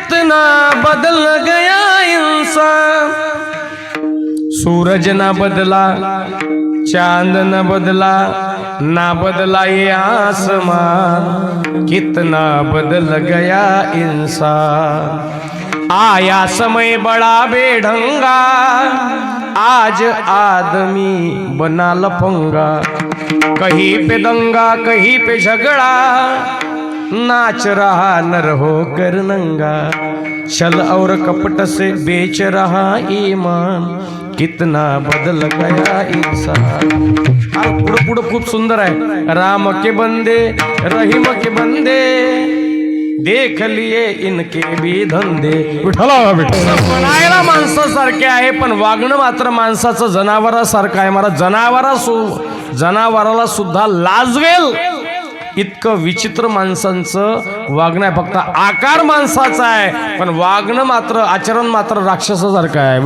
कितना बदल गया इंसान। सूरज ना बदला, चांद न बदला, ना बदला ये आसमान, कितना बदल गया इंसान। आया समय बड़ा बेढंगा, आज आदमी बना लफंगा। कहीं पे दंगा कहीं पे झगड़ा, नाच रहा नर होकर नंगा। छल और कपट से बेच रहा ईमान, कितना बदल गया इंसान। पुढं पुढं खूप सुंदर आहे। राम के बंदे रहीम के बंदे, देख लिए इनके भी धंदे। म्हणायला माणसासारखे आहे पण वागणं मात्र माणसाचं जनावरासारखं आहे। मला जनावराला सुद्धा लाजवेल इतकं विचित्र माणसांचं वागणं आहे। फक्त आकार माणसाचा आहे पण वागणं मात्र आचरण मात्र राक्षसासारखं आहे।